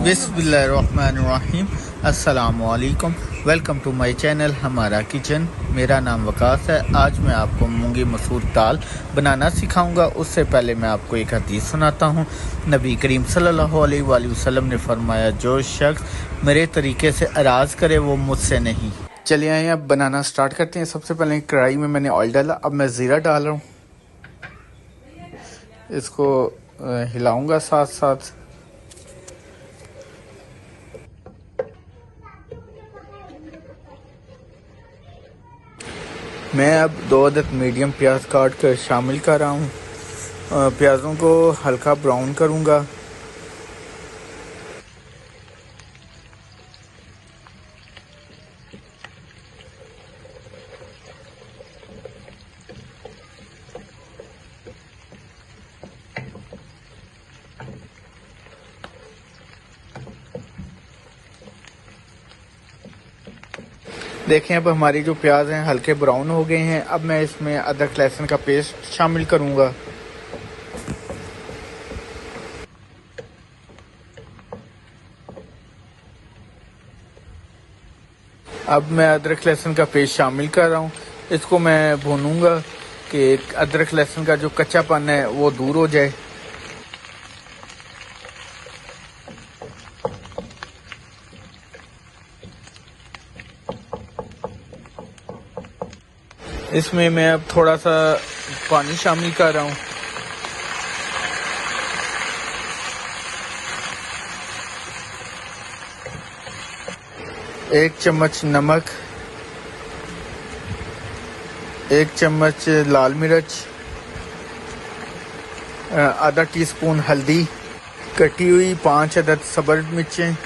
बिस्मिल्लाहिर्रहमानिर्रहीम। अस्सलामुअलैकुम। Welcome to my channel हमारा किचन। मेरा नाम वकास है। आज मैं आपको मूंगी मसूर दाल बनाना सिखाऊंगा। उससे पहले मैं आपको एक हदीस सुनाता हूँ। नबी करीम सल्लल्लाहु अलैहि वसल्लम ने फरमाया, जो शख्स मेरे तरीके से एराज़ करे वो मुझसे नहीं। चलिए आइए अब बनाना स्टार्ट करते हैं। सबसे पहले कढ़ाई में मैंने ऑयल डाला। अब मैं ज़ीरा डाल रहा हूँ। इसको हिलाऊंगा साथ साथ। मैं अब 2 अदद मीडियम प्याज काट कर शामिल कर रहा हूँ। प्याज़ों को हल्का ब्राउन करूँगा। देखें अब हमारी जो प्याज हैं हल्के ब्राउन हो गए हैं। अब मैं इसमें अदरक लहसुन का पेस्ट शामिल करूँगा। अब मैं अदरक लहसुन का पेस्ट शामिल कर रहा हूँ। इसको मैं भूनूंगा कि अदरक लहसुन का जो कच्चापन है वो दूर हो जाए। इसमें मैं अब थोड़ा सा पानी शामिल कर रहा हूँ। एक चम्मच नमक, 1 चम्मच लाल मिर्च, आधा टीस्पून हल्दी, कटी हुई 5 अदद सब्ज़ मिर्चें।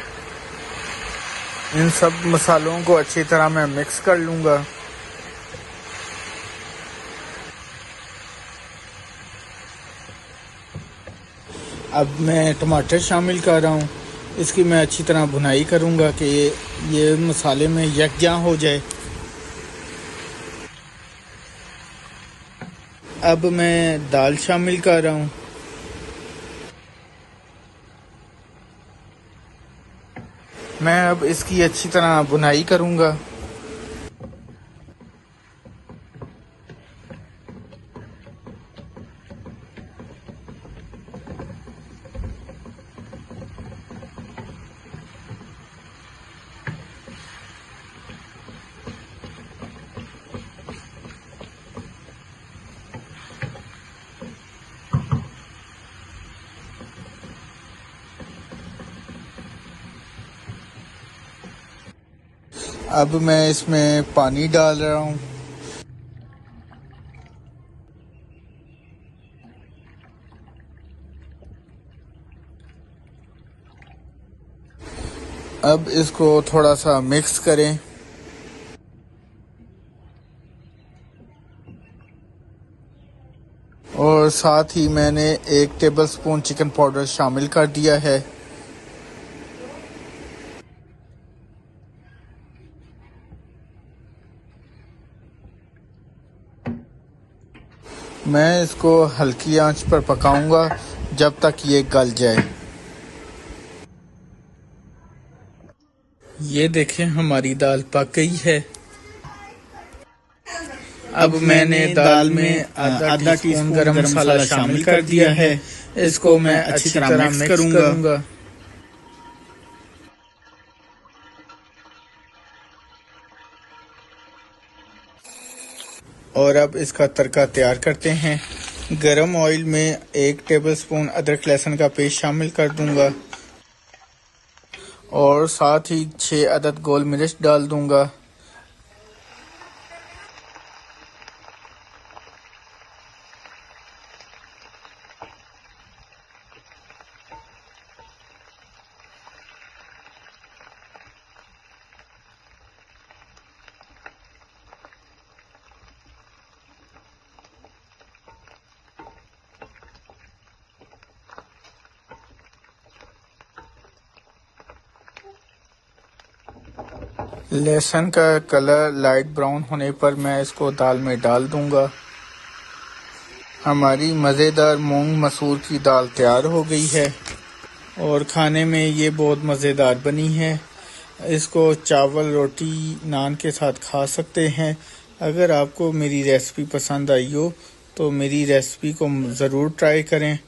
इन सब मसालों को अच्छी तरह मैं मिक्स कर लूँगा। अब मैं टमाटर शामिल कर रहा हूँ। इसकी मैं अच्छी तरह भुनाई करूँगा कि ये मसाले में यकजां हो जाए। अब मैं दाल शामिल कर रहा हूँ। मैं अब इसकी अच्छी तरह भुनाई करूँगा। अब मैं इसमें पानी डाल रहा हूँ। अब इसको थोड़ा सा मिक्स करें। और साथ ही मैंने 1 टेबलस्पून चिकन पाउडर शामिल कर दिया है। मैं इसको हल्की आंच पर पकाऊंगा जब तक ये गल जाए। ये देखें हमारी दाल पक गई है। अब मैंने दाल में आधा टीस्पून गरम मसाला शामिल कर दिया है। इसको मैं अच्छी तरह मिक्स करूंगा। और अब इसका तड़का तैयार करते हैं। गरम ऑयल में 1 टेबलस्पून अदरक लहसुन का पेस्ट शामिल कर दूंगा और साथ ही 6 अदद गोल मिर्च डाल दूंगा। लहसुन का कलर लाइट ब्राउन होने पर मैं इसको दाल में डाल दूंगा। हमारी मज़ेदार मूंग मसूर की दाल तैयार हो गई है। और खाने में ये बहुत मज़ेदार बनी है। इसको चावल, रोटी, नान के साथ खा सकते हैं। अगर आपको मेरी रेसिपी पसंद आई हो तो मेरी रेसिपी को ज़रूर ट्राई करें।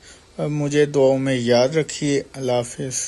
मुझे दुआओं में याद रखिए। अल्लाह हाफ़िज़।